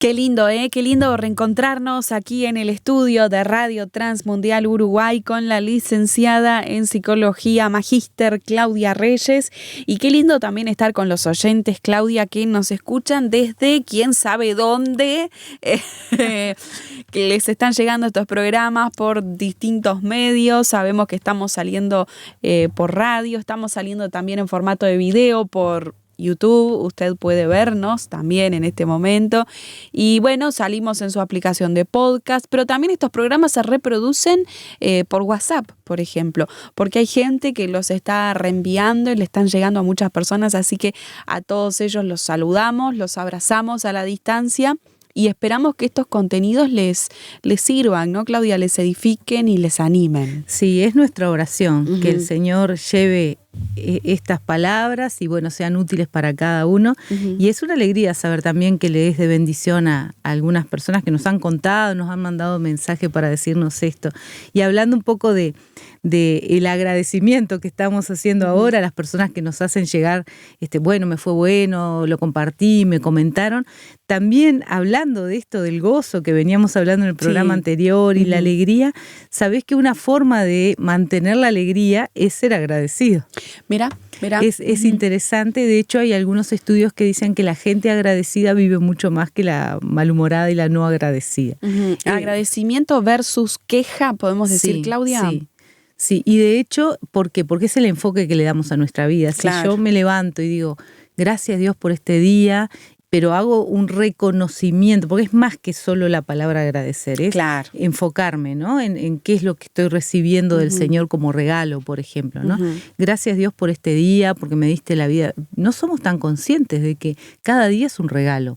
Qué lindo, qué lindo reencontrarnos aquí en el estudio de Radio Transmundial Uruguay con la licenciada en Psicología, Magíster Claudia Reyes. Y qué lindo también estar con los oyentes, Claudia, que nos escuchan desde quién sabe dónde, que les están llegando estos programas por distintos medios. Sabemos que estamos saliendo por radio, estamos saliendo también en formato de video por YouTube, usted puede vernos también en este momento. Y bueno, salimos en su aplicación de podcast, pero también estos programas se reproducen por WhatsApp, por ejemplo, porque hay gente que los está reenviando y le están llegando a muchas personas, así que a todos ellos los saludamos, los abrazamos a la distancia y esperamos que estos contenidos les sirvan, ¿no, Claudia? Les edifiquen y les animen. Sí, es nuestra oración, que el Señor lleve estas palabras y bueno, sean útiles para cada uno. Y es una alegría saber también que le es de bendición a algunas personas que nos han contado, nos han mandado mensaje para decirnos esto. Y hablando un poco de el agradecimiento que estamos haciendo ahora a las personas que nos hacen llegar, bueno, me fue bueno, lo compartí, me comentaron. También hablando de esto del gozo que veníamos hablando en el programa anterior y la alegría, sabés que una forma de mantener la alegría es ser agradecido. Mira. Es interesante, de hecho hay algunos estudios que dicen que la gente agradecida vive mucho más que la malhumorada y la no agradecida. Agradecimiento versus queja, podemos decir, Claudia. Sí, y de hecho, ¿por qué? Porque es el enfoque que le damos a nuestra vida. Si yo me levanto y digo, gracias Dios por este día, pero hago un reconocimiento, porque es más que solo la palabra agradecer, es enfocarme, ¿no? En qué es lo que estoy recibiendo del Señor como regalo, por ejemplo, ¿no? Gracias Dios por este día, porque me diste la vida. No somos tan conscientes de que cada día es un regalo.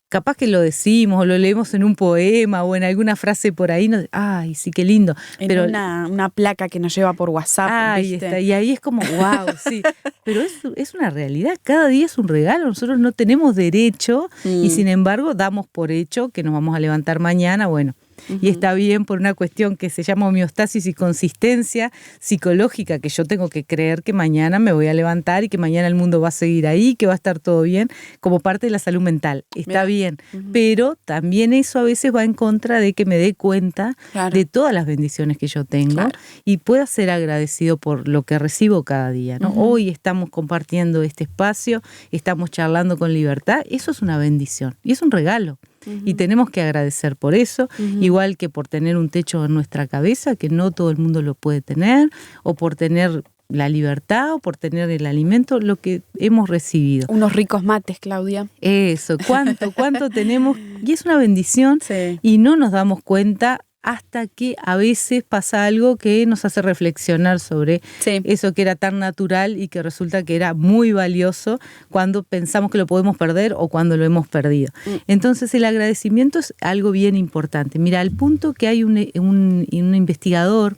Capaz que lo decimos o lo leemos en un poema o en alguna frase por ahí, ¡ay, sí, qué lindo! Pero una placa que nos lleva por WhatsApp. Ahí está, y ahí es como, wow, sí. Pero es una realidad, cada día es un regalo, nosotros no tenemos derecho y sin embargo damos por hecho que nos vamos a levantar mañana, bueno. Y está bien por una cuestión que se llama homeostasis y consistencia psicológica, que yo tengo que creer que mañana me voy a levantar y que mañana el mundo va a seguir ahí, que va a estar todo bien, como parte de la salud mental. Está bien, pero también eso a veces va en contra de que me dé cuenta de todas las bendiciones que yo tengo y pueda ser agradecido por lo que recibo cada día, ¿no? Hoy estamos compartiendo este espacio, estamos charlando con libertad, eso es una bendición y es un regalo. Y tenemos que agradecer por eso, igual que por tener un techo en nuestra cabeza, que no todo el mundo lo puede tener, o por tener la libertad, o por tener el alimento, lo que hemos recibido. Unos ricos mates, Claudia. Eso, ¿cuánto tenemos? Y es una bendición y no nos damos cuenta hasta que a veces pasa algo que nos hace reflexionar sobre eso que era tan natural y que resulta que era muy valioso cuando pensamos que lo podemos perder o cuando lo hemos perdido. Entonces el agradecimiento es algo bien importante. Mira, al punto que hay un investigador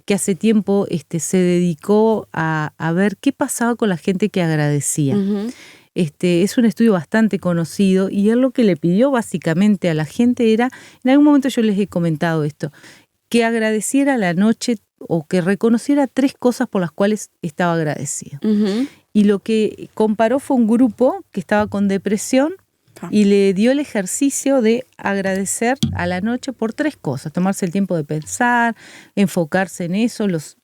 que hace tiempo se dedicó a ver qué pasaba con la gente que agradecía. Es un estudio bastante conocido y él lo que le pidió básicamente a la gente era, en algún momento yo les he comentado esto, que agradeciera la noche o que reconociera 3 cosas por las cuales estaba agradecido. Y lo que comparó fue un grupo que estaba con depresión y le dio el ejercicio de agradecer a la noche por 3 cosas, tomarse el tiempo de pensar, enfocarse en eso, los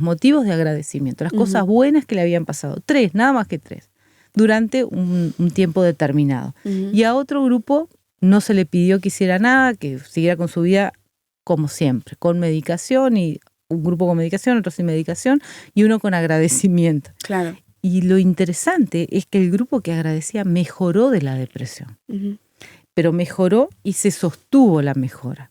motivos de agradecimiento, las cosas buenas que le habían pasado. 3, nada más que 3. Durante un tiempo determinado. Y a otro grupo no se le pidió que hiciera nada, que siguiera con su vida como siempre, con medicación, y un grupo con medicación, otro sin medicación, y uno con agradecimiento. Claro. Y lo interesante es que el grupo que agradecía mejoró de la depresión, pero mejoró y se sostuvo la mejora.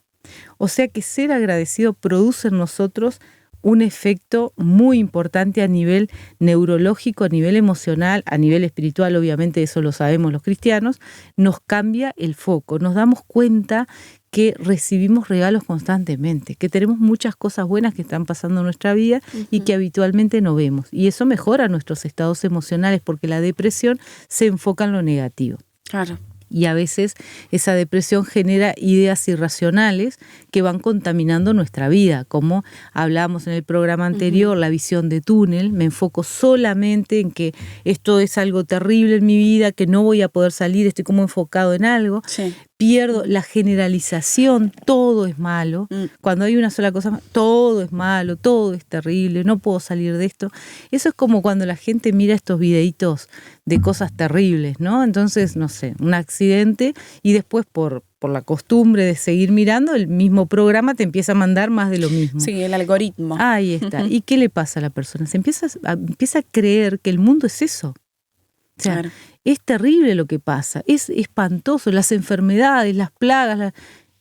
O sea que ser agradecido produce en nosotros un efecto muy importante a nivel neurológico, a nivel emocional, a nivel espiritual, obviamente eso lo sabemos los cristianos, nos cambia el foco, nos damos cuenta que recibimos regalos constantemente, que tenemos muchas cosas buenas que están pasando en nuestra vida y que habitualmente no vemos. Y eso mejora nuestros estados emocionales porque la depresión se enfoca en lo negativo. Claro. Y a veces esa depresión genera ideas irracionales que van contaminando nuestra vida, como hablábamos en el programa anterior, la visión de túnel. Me enfoco solamente en que esto es algo terrible en mi vida, que no voy a poder salir, estoy como enfocado en algo. Sí. Pierdo la generalización, todo es malo. Cuando hay una sola cosa, todo es malo, todo es terrible, no puedo salir de esto. Eso es como cuando la gente mira estos videitos de cosas terribles, ¿no? Entonces, no sé, un accidente y después por la costumbre de seguir mirando, el mismo programa te empieza a mandar más de lo mismo. Sí, el algoritmo. Ahí está. ¿Y qué le pasa a la persona? Se empieza a creer que el mundo es eso. O sea, claro, es terrible lo que pasa, es espantoso, las enfermedades, las plagas.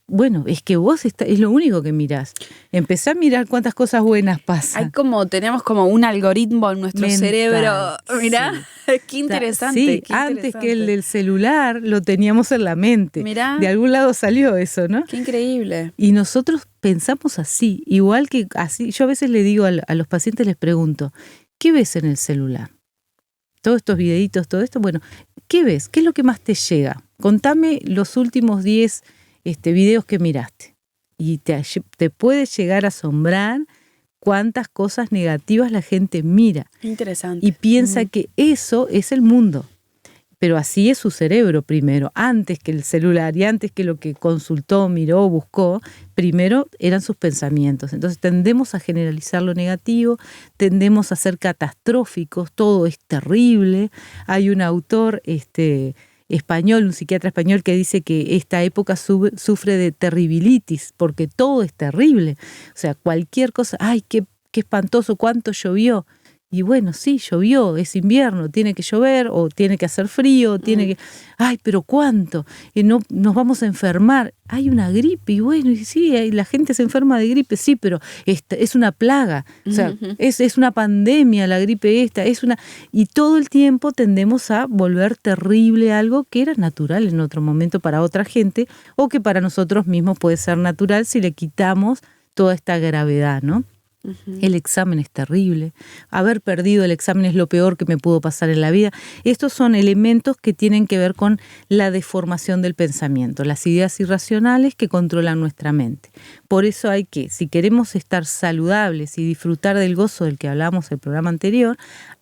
Bueno, es que vos es lo único que mirás. Empezá a mirar cuántas cosas buenas pasan. Tenemos como un algoritmo en nuestro cerebro. Mirá, sí. Qué interesante. Sí, qué interesante. Antes que el del celular lo teníamos en la mente. Mirá. De algún lado salió eso, ¿no? Qué increíble. Y nosotros pensamos así, igual que así. Yo a veces le digo a los pacientes, les pregunto, ¿qué ves en el celular? Todos estos videitos, todo esto, bueno, ¿qué ves? ¿Qué es lo que más te llega? Contame los últimos 10 videos que miraste. Y te puede llegar a asombrar cuántas cosas negativas la gente mira. Interesante. Y piensa que eso es el mundo. Pero así es su cerebro primero. Antes que el celular y antes que lo que consultó, miró, buscó, primero eran sus pensamientos. Entonces tendemos a generalizar lo negativo, tendemos a ser catastróficos, todo es terrible. Hay un autor español, un psiquiatra español, que dice que esta época sufre de terribilitis, porque todo es terrible. O sea, cualquier cosa, ¡ay, qué espantoso! ¿Cuánto llovió? Y bueno, sí, llovió, es invierno, tiene que llover o tiene que hacer frío, tiene que... ¡Ay, pero cuánto! No, nos vamos a enfermar. Hay una gripe y bueno, y sí, la gente se enferma de gripe, sí, pero es una plaga. O sea, es una pandemia la gripe esta, y todo el tiempo tendemos a volver terrible algo que era natural en otro momento para otra gente o que para nosotros mismos puede ser natural si le quitamos toda esta gravedad, ¿no? El examen es terrible, haber perdido el examen es lo peor que me pudo pasar en la vida. Estos son elementos que tienen que ver con la deformación del pensamiento, las ideas irracionales que controlan nuestra mente. Por eso hay que, si queremos estar saludables y disfrutar del gozo del que hablamos en el programa anterior,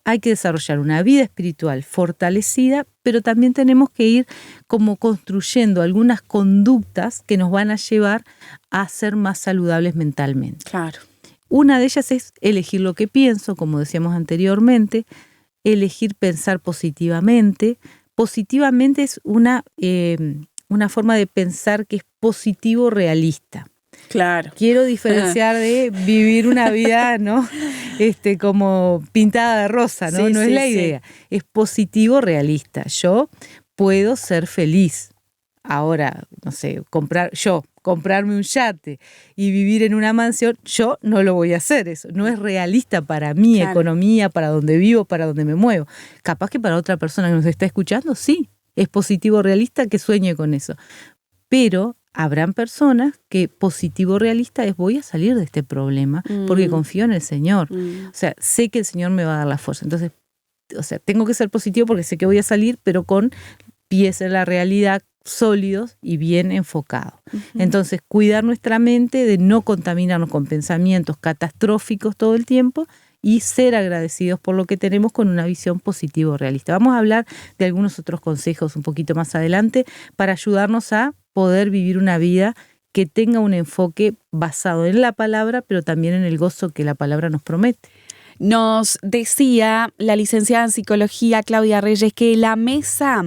hay que desarrollar una vida espiritual fortalecida, pero también tenemos que ir como construyendo algunas conductas que nos van a llevar a ser más saludables mentalmente. Claro. Una de ellas es elegir lo que pienso, como decíamos anteriormente, elegir pensar positivamente. Positivamente es una forma de pensar que es positivo realista. Claro. Quiero diferenciar de vivir una vida, ¿no? Como pintada de rosa, ¿no? Sí, no es la idea. Es positivo realista. Yo puedo ser feliz. Ahora, no sé, comprarme un yate y vivir en una mansión, yo no lo voy a hacer eso. No es realista para mi economía, para donde vivo, para donde me muevo. Capaz que para otra persona que nos está escuchando, sí, es positivo realista que sueñe con eso. Pero habrán personas que positivo realista es voy a salir de este problema porque confío en el Señor. O sea, sé que el Señor me va a dar la fuerza. Entonces, tengo que ser positivo porque sé que voy a salir, pero con pies en la realidad, sólidos y bien enfocados. Entonces, cuidar nuestra mente de no contaminarnos con pensamientos catastróficos todo el tiempo y ser agradecidos por lo que tenemos con una visión positiva realista. Vamos a hablar de algunos otros consejos un poquito más adelante para ayudarnos a poder vivir una vida que tenga un enfoque basado en la palabra, pero también en el gozo que la palabra nos promete. Nos decía la licenciada en psicología Claudia Reyes que la mesa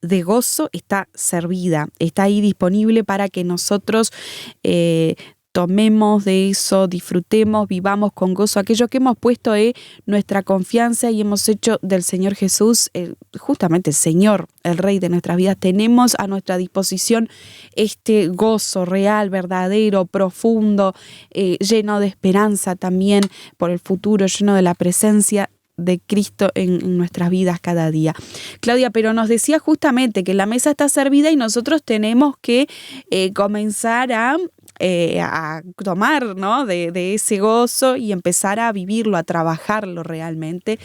de gozo está servida, está ahí disponible para que nosotros tomemos de eso, disfrutemos, vivamos con gozo aquello que hemos puesto nuestra confianza y hemos hecho del Señor Jesús, justamente el Señor, el Rey de nuestras vidas. Tenemos a nuestra disposición este gozo real, verdadero, profundo, lleno de esperanza también por el futuro, lleno de la presencia de Cristo en nuestras vidas cada día. Claudia, pero nos decía justamente que la mesa está servida y nosotros tenemos que comenzar a a tomar, ¿no? de ese gozo y empezar a vivirlo, a trabajarlo realmente,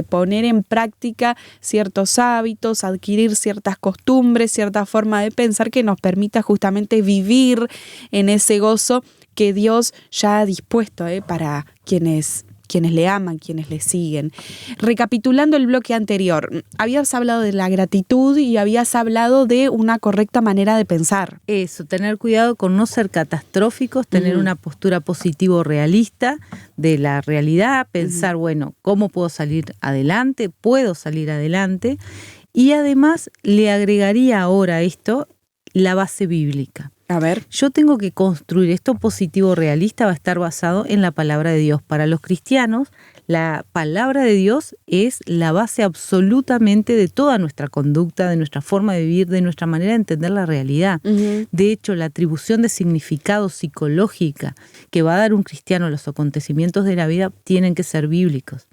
poner en práctica ciertos hábitos, adquirir ciertas costumbres, cierta forma de pensar que nos permita justamente vivir en ese gozo que Dios ya ha dispuesto para quienes le aman, quienes le siguen. Recapitulando el bloque anterior, habías hablado de la gratitud y habías hablado de una correcta manera de pensar. Eso, tener cuidado con no ser catastróficos, tener una postura positivo realista de la realidad, pensar, bueno, ¿cómo puedo salir adelante? ¿Puedo salir adelante? Y además le agregaría ahora esto, la base bíblica. A ver. Yo tengo que construir esto positivo realista, va a estar basado en la palabra de Dios. Para los cristianos, la palabra de Dios es la base absolutamente de toda nuestra conducta, de nuestra forma de vivir, de nuestra manera de entender la realidad. De hecho, la atribución de significado psicológica que va a dar un cristiano a los acontecimientos de la vida tienen que ser bíblicos.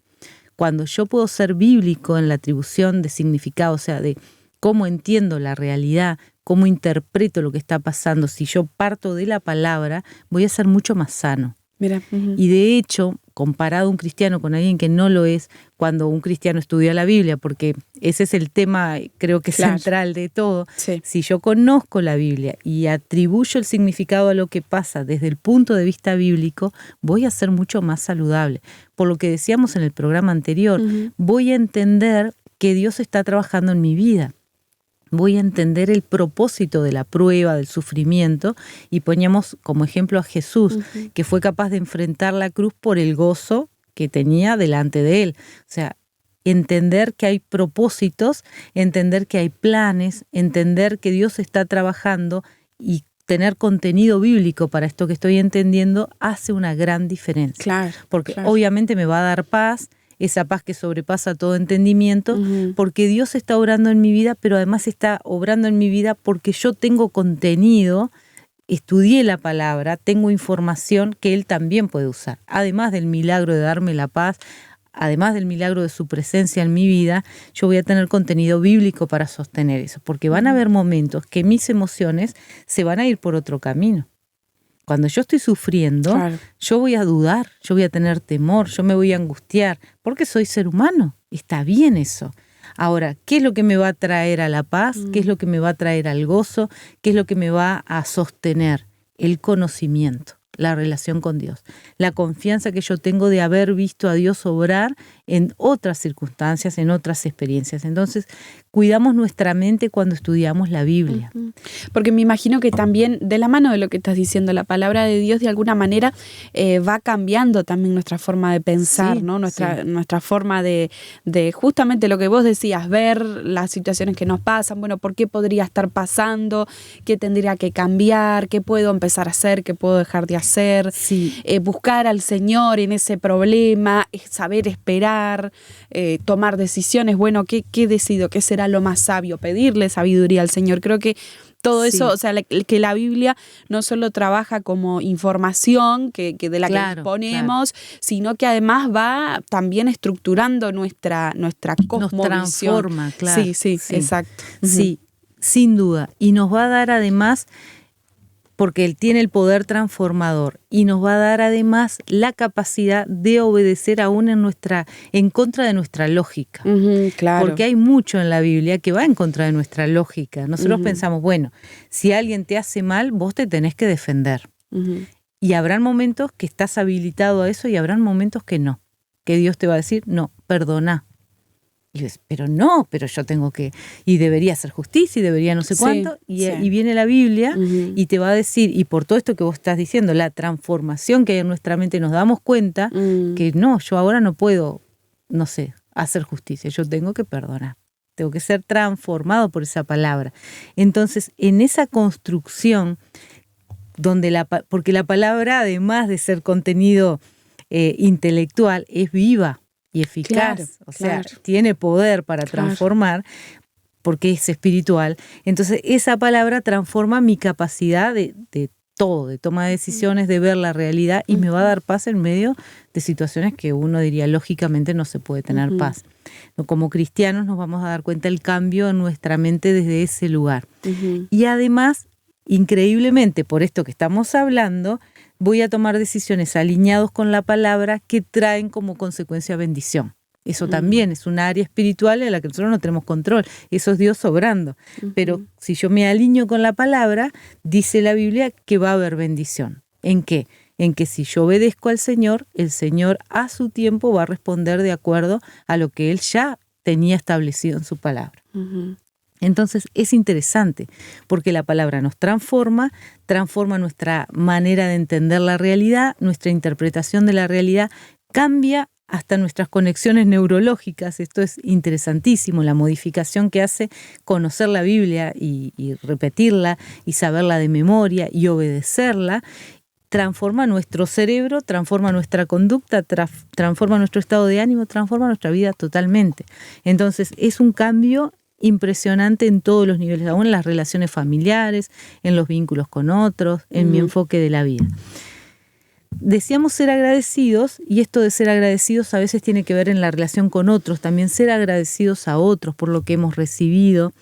Cuando yo puedo ser bíblico en la atribución de significado, o sea, de cómo entiendo la realidad, cómo interpreto lo que está pasando, si yo parto de la palabra, voy a ser mucho más sano. Mira. Y de hecho, comparado un cristiano con alguien que no lo es, cuando un cristiano estudia la Biblia, porque ese es el tema, creo que central de todo, sí. Si yo conozco la Biblia y atribuyo el significado a lo que pasa desde el punto de vista bíblico, voy a ser mucho más saludable. Por lo que decíamos en el programa anterior, voy a entender que Dios está trabajando en mi vida. Voy a entender el propósito de la prueba, del sufrimiento, y poníamos como ejemplo a Jesús, que fue capaz de enfrentar la cruz por el gozo que tenía delante de él. O sea, entender que hay propósitos, entender que hay planes, entender que Dios está trabajando y tener contenido bíblico para esto que estoy entendiendo hace una gran diferencia. Claro, porque obviamente me va a dar paz, esa paz que sobrepasa todo entendimiento, porque Dios está obrando en mi vida, pero además está obrando en mi vida porque yo tengo contenido, estudié la palabra, tengo información que Él también puede usar. Además del milagro de darme la paz, además del milagro de su presencia en mi vida, yo voy a tener contenido bíblico para sostener eso, porque van a haber momentos que mis emociones se van a ir por otro camino. Cuando yo estoy sufriendo, yo voy a dudar, yo voy a tener temor, yo me voy a angustiar, porque soy ser humano. Está bien eso. Ahora, ¿qué es lo que me va a traer a la paz? ¿Qué es lo que me va a traer al gozo? ¿Qué es lo que me va a sostener? El conocimiento, la relación con Dios, la confianza que yo tengo de haber visto a Dios obrar en otras circunstancias, en otras experiencias. Entonces, cuidamos nuestra mente cuando estudiamos la Biblia. Porque me imagino que también, de la mano de lo que estás diciendo, la palabra de Dios de alguna manera va cambiando también nuestra forma de pensar, ¿no? Nuestra forma de justamente lo que vos decías, ver las situaciones que nos pasan, bueno, ¿por qué podría estar pasando? ¿Qué tendría que cambiar? ¿Qué puedo empezar a hacer? ¿Qué puedo dejar de hacer? Buscar al Señor en ese problema, saber esperar, tomar decisiones. Bueno, ¿qué decido? ¿Qué será lo más sabio? Pedirle sabiduría al Señor. Creo que todo eso, o sea, que la Biblia no solo trabaja como información que de la que disponemos, sino que además va también estructurando nuestra cosmovisión. Nos transforma, claro. Sí, exacto. Sí, sin duda. Y nos va a dar además, porque Él tiene el poder transformador, y nos va a dar además la capacidad de obedecer aún en contra de nuestra lógica. Claro. Porque hay mucho en la Biblia que va en contra de nuestra lógica. Nosotros pensamos, bueno, si alguien te hace mal, vos te tenés que defender. Y habrán momentos que estás habilitado a eso y habrán momentos que no. Que Dios te va a decir, no, perdona. Y dices, pero yo tengo que, y debería hacer justicia, y debería no sé cuánto, y viene la Biblia y te va a decir, y por todo esto que vos estás diciendo, la transformación que hay en nuestra mente, nos damos cuenta que no, yo ahora no puedo, no sé, hacer justicia, yo tengo que perdonar, tengo que ser transformado por esa palabra. Entonces, en esa construcción, porque la palabra, además de ser contenido intelectual, es viva y eficaz, o sea, tiene poder para transformar, porque es espiritual. Entonces, esa palabra transforma mi capacidad de todo, de toma de decisiones, de ver la realidad, y me va a dar paz en medio de situaciones que uno diría, lógicamente no se puede tener paz. Como cristianos nos vamos a dar cuenta del cambio en nuestra mente desde ese lugar. Y además, increíblemente, por esto que estamos hablando, voy a tomar decisiones alineados con la palabra que traen como consecuencia bendición. Eso también es un área espiritual en la que nosotros no tenemos control. Eso es Dios obrando. Pero si yo me alineo con la palabra, dice la Biblia que va a haber bendición. ¿En qué? En que si yo obedezco al Señor, el Señor a su tiempo va a responder de acuerdo a lo que Él ya tenía establecido en su palabra. Entonces es interesante porque la palabra nos transforma nuestra manera de entender la realidad, nuestra interpretación de la realidad, cambia hasta nuestras conexiones neurológicas. Esto es interesantísimo, la modificación que hace conocer la Biblia y repetirla y saberla de memoria y obedecerla. Transforma nuestro cerebro, transforma nuestra conducta, transforma nuestro estado de ánimo, transforma nuestra vida totalmente. Entonces es un cambio impresionante en todos los niveles, aún en las relaciones familiares, en los vínculos con otros, en mi enfoque de la vida. Decíamos ser agradecidos, y esto de ser agradecidos a veces tiene que ver en la relación con otros, también ser agradecidos a otros por lo que hemos recibido.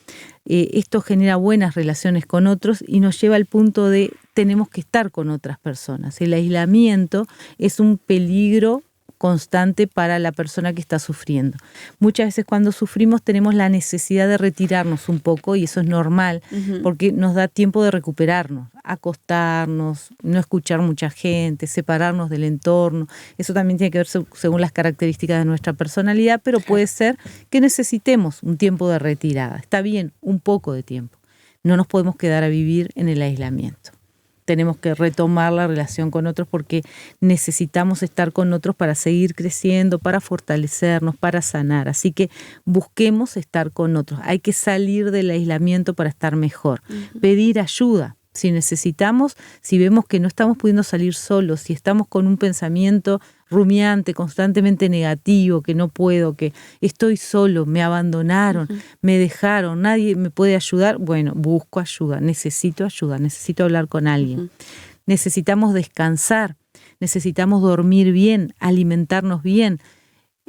Esto genera buenas relaciones con otros y nos lleva al punto de tenemos que estar con otras personas. El aislamiento es un peligro constante para la persona que está sufriendo. Muchas veces cuando sufrimos tenemos la necesidad de retirarnos un poco y eso es normal porque nos da tiempo de recuperarnos, acostarnos, no escuchar mucha gente, separarnos del entorno. Eso también tiene que ver según las características de nuestra personalidad, pero puede ser que necesitemos un tiempo de retirada. Está bien, un poco de tiempo. No nos podemos quedar a vivir en el aislamiento. Tenemos que retomar la relación con otros porque necesitamos estar con otros para seguir creciendo, para fortalecernos, para sanar. Así que busquemos estar con otros. Hay que salir del aislamiento para estar mejor. Pedir ayuda. Si necesitamos, si vemos que no estamos pudiendo salir solos, si estamos con un pensamiento rumiante, constantemente negativo, que no puedo, que estoy solo, me abandonaron, me dejaron, nadie me puede ayudar, bueno, busco ayuda, necesito hablar con alguien. Necesitamos descansar, necesitamos dormir bien, alimentarnos bien.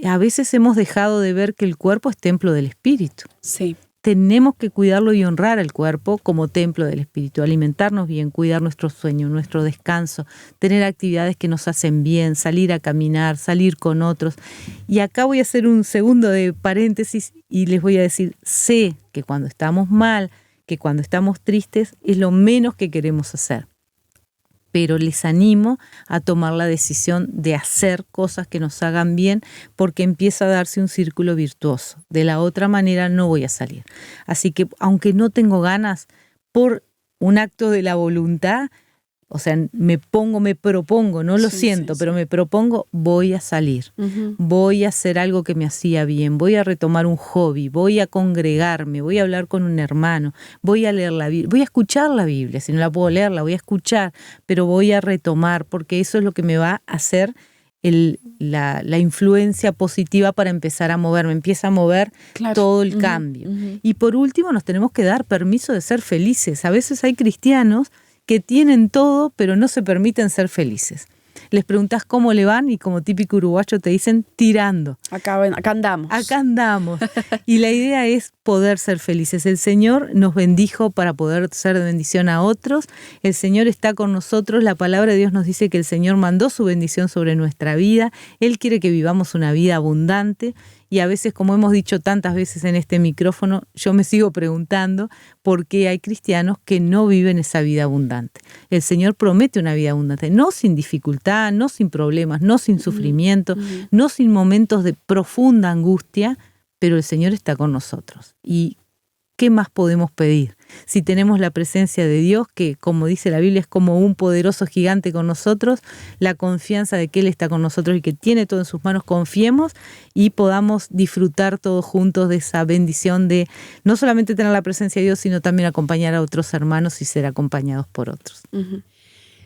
A veces hemos dejado de ver que el cuerpo es templo del espíritu. Sí. Tenemos que cuidarlo y honrar al cuerpo como templo del espíritu, alimentarnos bien, cuidar nuestro sueño, nuestro descanso, tener actividades que nos hacen bien, salir a caminar, salir con otros. Y acá voy a hacer un segundo de paréntesis y les voy a decir, sé que cuando estamos mal, que cuando estamos tristes, es lo menos que queremos hacer. Pero les animo a tomar la decisión de hacer cosas que nos hagan bien porque empieza a darse un círculo virtuoso. De la otra manera no voy a salir. Así que aunque no tengo ganas, por un acto de la voluntad, o sea, me propongo, no lo siento, pero me propongo, voy a salir. Voy a hacer algo que me hacía bien, voy a retomar un hobby, voy a congregarme, voy a hablar con un hermano, voy a leer la Biblia, voy a escuchar la Biblia, si no la puedo leer, la voy a escuchar, pero voy a retomar, porque eso es lo que me va a hacer la influencia positiva para empezar a moverme, empieza a mover todo el cambio. Y por último, nos tenemos que dar permiso de ser felices. A veces hay cristianos que tienen todo, pero no se permiten ser felices. Les preguntas cómo le van y como típico uruguayo te dicen tirando. Acá andamos. Acá andamos. Y la idea es poder ser felices. El Señor nos bendijo para poder ser de bendición a otros. El Señor está con nosotros. La palabra de Dios nos dice que el Señor mandó su bendición sobre nuestra vida. Él quiere que vivamos una vida abundante. Y a veces, como hemos dicho tantas veces en este micrófono, yo me sigo preguntando por qué hay cristianos que no viven esa vida abundante. El Señor promete una vida abundante, no sin dificultad, no sin problemas, no sin sufrimiento, no sin momentos de profunda angustia, pero el Señor está con nosotros. ¿Y qué más podemos pedir? Si tenemos la presencia de Dios, que como dice la Biblia es como un poderoso gigante con nosotros, la confianza de que Él está con nosotros y que tiene todo en sus manos, confiemos y podamos disfrutar todos juntos de esa bendición de no solamente tener la presencia de Dios, sino también acompañar a otros hermanos y ser acompañados por otros.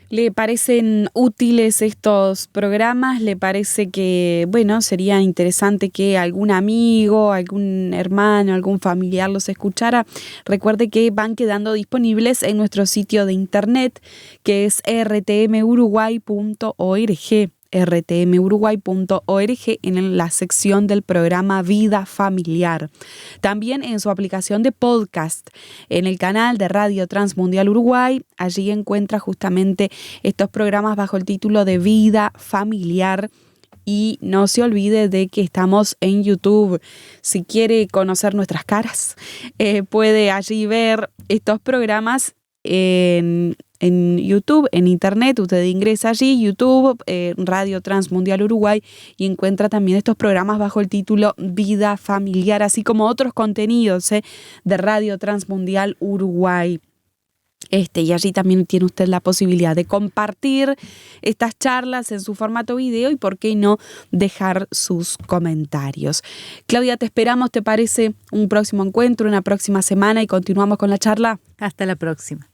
¿Le parecen útiles estos programas? ¿Le parece que, bueno, sería interesante que algún amigo, algún hermano, algún familiar los escuchara? Recuerde que van quedando disponibles en nuestro sitio de internet, que es rtmuruguay.org. rtmuruguay.org en la sección del programa Vida Familiar. También en su aplicación de podcast, en el canal de Radio Transmundial Uruguay, allí encuentra justamente estos programas bajo el título de Vida Familiar. Y no se olvide de que estamos en YouTube. Si quiere conocer nuestras caras, puede allí ver estos programas en YouTube, en internet. Usted ingresa allí, YouTube, Radio Transmundial Uruguay, y encuentra también estos programas bajo el título Vida Familiar, así como otros contenidos de Radio Transmundial Uruguay. Y allí también tiene usted la posibilidad de compartir estas charlas en su formato video y, por qué no, dejar sus comentarios. Claudia, te esperamos, ¿te parece? Un próximo encuentro, una próxima semana, y continuamos con la charla. Hasta la próxima.